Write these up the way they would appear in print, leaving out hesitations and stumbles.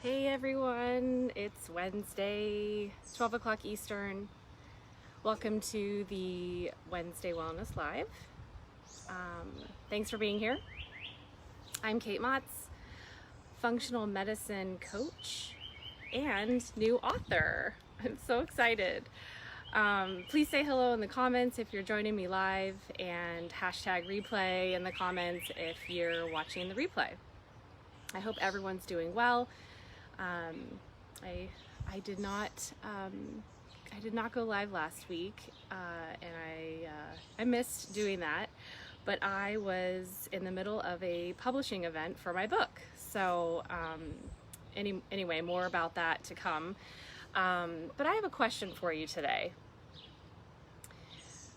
Hey everyone, it's Wednesday, 12 o'clock Eastern. Welcome to the Wednesday Wellness Live. Thanks for being here. I'm Kate Motz, functional medicine coach and new author. I'm so excited. Please say hello in the comments if you're joining me live, and hashtag replay in the comments if you're watching the replay. I hope everyone's doing well. I did not go live last week, and I missed doing that. But I was in the middle of a publishing event for my book, so anyway, more about that to come. But I have a question for you today.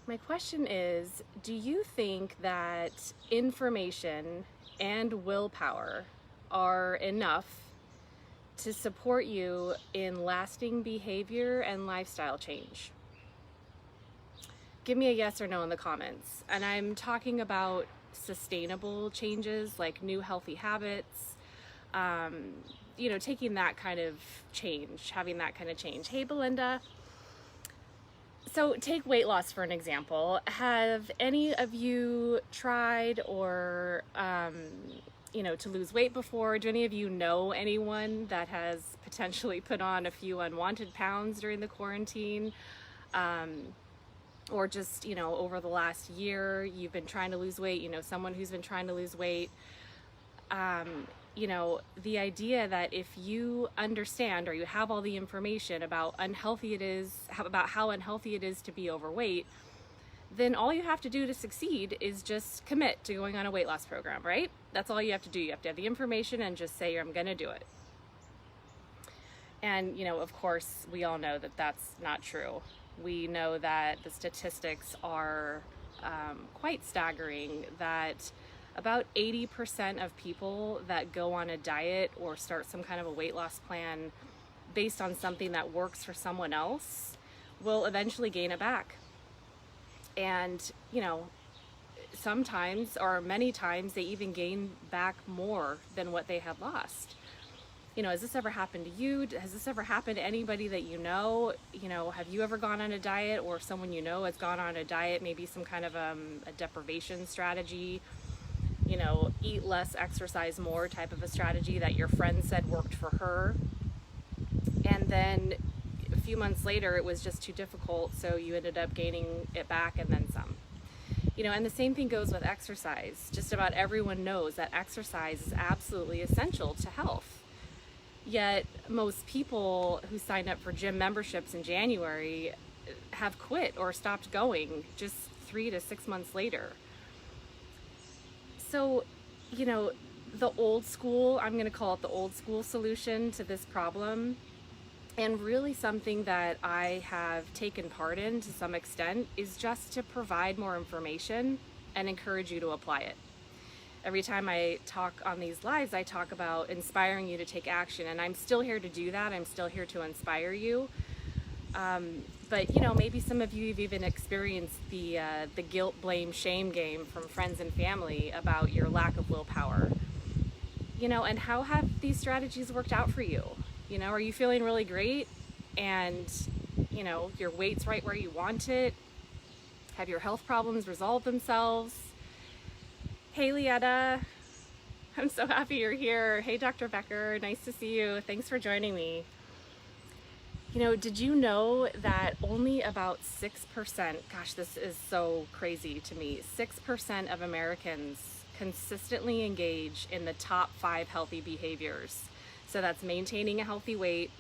My question is, do you think that information and willpower are enough to support you in lasting behavior and lifestyle change? Give me a yes or no in the comments. And I'm talking about sustainable changes like new healthy habits, taking that kind of change, having that kind of change. Hey, Belinda. So take weight loss for an example. Have any of you tried or to lose weight before? Do any of you know anyone that has potentially put on a few unwanted pounds during the quarantine? Or just, over the last year, you've been trying to lose weight, someone who's been trying to lose weight. The idea that if you understand or you have all the information about how unhealthy it is to be overweight, then all you have to do to succeed is just commit to going on a weight loss program, right? That's all you have to do. You have to have the information and just say, I'm going to do it. And, of course, we all know that that's not true. We know that the statistics are quite staggering, that about 80% of people that go on a diet or start some kind of a weight loss plan based on something that works for someone else will eventually gain it back. And, sometimes or many times they even gain back more than what they had lost. Has this ever happened to you? Has this ever happened to anybody that you know? Have you ever gone on a diet, or someone you know has gone on a diet, maybe some kind of a deprivation strategy, eat less, exercise more type of a strategy that your friend said worked for her. And then a few months later, it was just too difficult, so you ended up gaining it back and then some. And the same thing goes with exercise. Just about everyone knows that exercise is absolutely essential to health. Yet most people who signed up for gym memberships in January have quit or stopped going just 3 to 6 months later. So, the old school, I'm going to call it the old school solution to this problem, and really something that I have taken part in to some extent, is just to provide more information and encourage you to apply it. Every time I talk on these lives, I talk about inspiring you to take action, and I'm still here to do that. I'm still here to inspire you. But maybe some of you have even experienced the guilt, blame, shame game from friends and family about your lack of willpower. And how have these strategies worked out for you? Are you feeling really great and, your weight's right where you want it? Have your health problems resolved themselves? Hey, Lietta. I'm so happy you're here. Hey, Dr. Becker. Nice to see you. Thanks for joining me. Did you know that only about 6%, gosh, this is so crazy to me, 6% of Americans consistently engage in the top 5 healthy behaviors? So that's maintaining a healthy weight,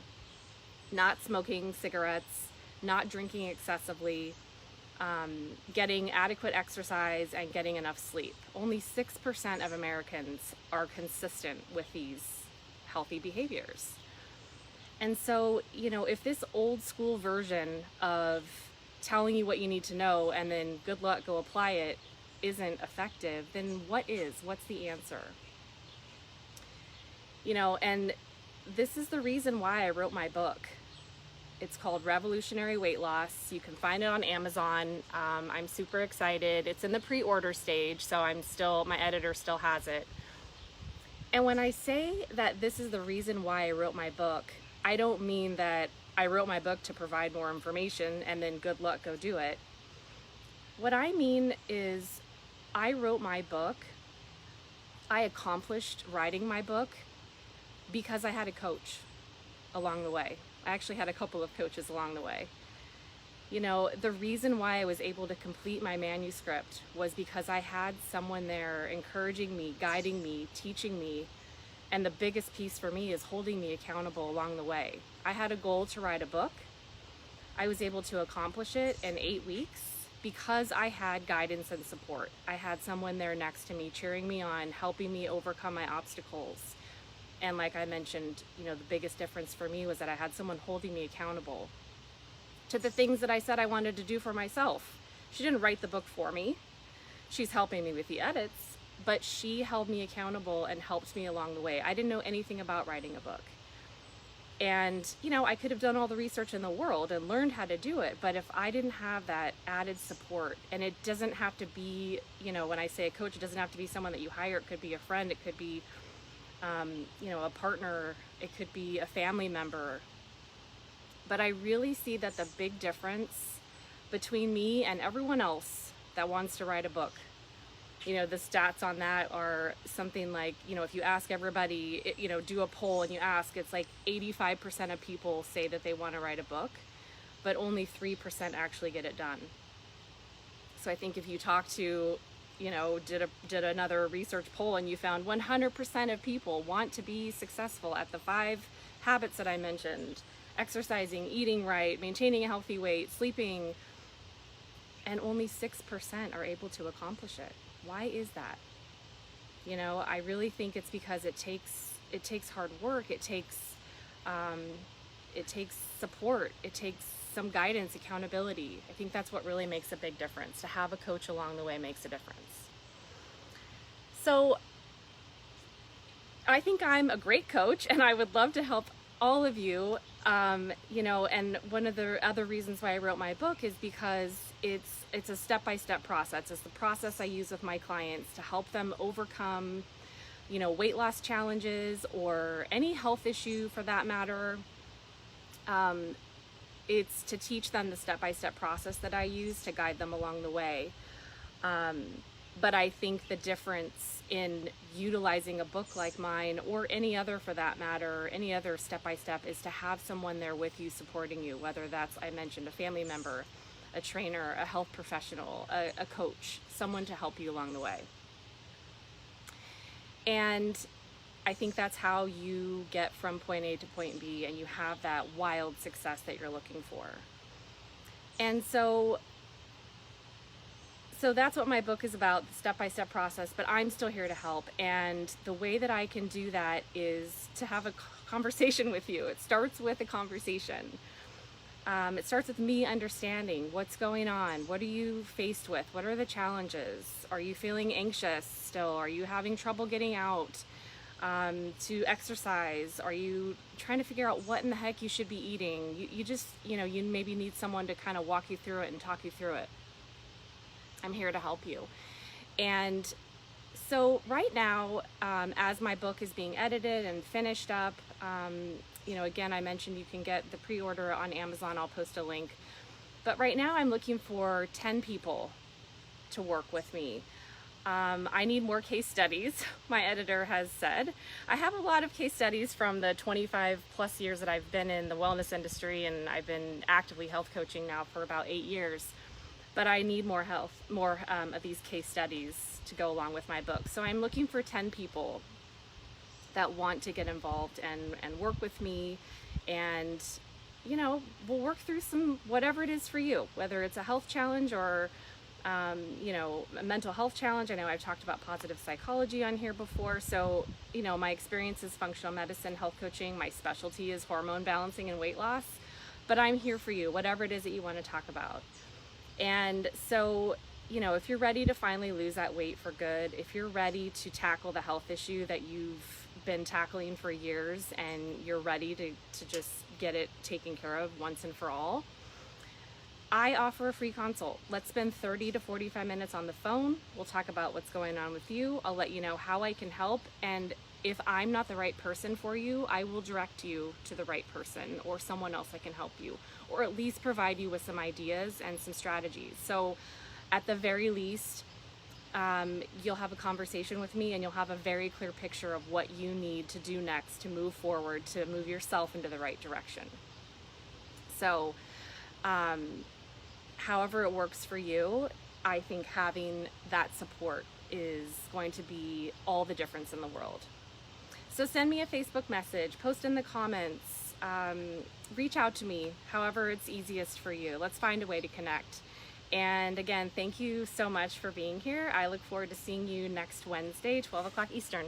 not smoking cigarettes, not drinking excessively, getting adequate exercise, and getting enough sleep. Only 6% of Americans are consistent with these healthy behaviors. And so, if this old school version of telling you what you need to know and then good luck, go apply it, isn't effective, then what is? What's the answer? And this is the reason why I wrote my book. It's called Revolutionary Weight Loss. You can find it on Amazon. I'm super excited. It's in the pre-order stage, so my editor still has it. And when I say that this is the reason why I wrote my book, I don't mean that I wrote my book to provide more information and then good luck, go do it. What I mean is I wrote my book, I accomplished writing my book because I had a coach along the way. I actually had a couple of coaches along the way. You know, the reason why I was able to complete my manuscript was because I had someone there encouraging me, guiding me, teaching me, and the biggest piece for me is holding me accountable along the way. I had a goal to write a book. I was able to accomplish it in 8 weeks because I had guidance and support. I had someone there next to me cheering me on, helping me overcome my obstacles. And like I mentioned, you know, the biggest difference for me was that I had someone holding me accountable to the things that I said I wanted to do for myself. She didn't write the book for me. She's helping me with the edits, but she held me accountable and helped me along the way. I didn't know anything about writing a book. And, you know, I could have done all the research in the world and learned how to do it, but if I didn't have that added support, and it doesn't have to be, you know, when I say a coach, it doesn't have to be someone that you hire. It could be a friend, it could be, you know, a partner, it could be a family member. But I really see that the big difference between me and everyone else that wants to write a book, you know, the stats on that are something like, you know, if you ask everybody, you know, do a poll and you ask, it's like 85% of people say that they want to write a book, but only 3% actually get it done. So I think if you talk to, you know, did another research poll and you found 100% of people want to be successful at the 5 habits that I mentioned: exercising, eating right, maintaining a healthy weight, sleeping, and only 6% are able to accomplish it. Why is that? You know, I really think it's because it takes hard work, it takes support, it takes some guidance, accountability. I think that's what really makes a big difference. To have a coach along the way makes a difference. So I think I'm a great coach, and I would love to help all of you. You know, and one of the other reasons why I wrote my book is because it's a step-by-step process. It's the process I use with my clients to help them overcome, you know, weight loss challenges or any health issue for that matter. It's to teach them the step-by-step process that I use to guide them along the way. But I think the difference in utilizing a book like mine, or any other for that matter, any other step-by-step, is to have someone there with you supporting you, whether that's, I mentioned, a family member, a trainer, a health professional, a coach, someone to help you along the way. And I think that's how you get from point A to point B, and you have that wild success that you're looking for. And so that's what my book is about, the step-by-step process, but I'm still here to help. And the way that I can do that is to have a conversation with you. It starts with a conversation. It starts with me understanding what's going on. What are you faced with? What are the challenges? Are you feeling anxious still? Are you having trouble getting out to exercise? Are you trying to figure out what in the heck you should be eating? You just, you know, you maybe need someone to kind of walk you through it and talk you through it. I'm here to help you. And so right now, as my book is being edited and finished up, you know, again, I mentioned you can get the pre-order on Amazon. I'll post a link. But right now I'm looking for 10 people to work with me. I need more case studies, my editor has said. I have a lot of case studies from the 25 plus years that I've been in the wellness industry, and I've been actively health coaching now for about 8 years. But I need more of these case studies to go along with my book. So I'm looking for 10 people that want to get involved and work with me, and, you know, we'll work through some, whatever it is for you, whether it's a health challenge or, you know, a mental health challenge. I know I've talked about positive psychology on here before. So, you know, my experience is functional medicine, health coaching. My specialty is hormone balancing and weight loss, but I'm here for you, whatever it is that you want to talk about. And so, you know, if you're ready to finally lose that weight for good, if you're ready to tackle the health issue that you've been tackling for years, and you're ready to just get it taken care of once and for all, I offer a free consult. Let's spend 30 to 45 minutes on the phone. We'll talk about what's going on with you. I'll let you know how I can help. And if I'm not the right person for you, I will direct you to the right person or someone else that can help you, or at least provide you with some ideas and some strategies. So at the very least, you'll have a conversation with me and you'll have a very clear picture of what you need to do next to move forward, to move yourself into the right direction. So, however it works for you, I think having that support is going to be all the difference in the world. So send me a Facebook message, post in the comments, reach out to me, however it's easiest for you. Let's find a way to connect. And again, thank you so much for being here. I look forward to seeing you next Wednesday, 12 o'clock Eastern.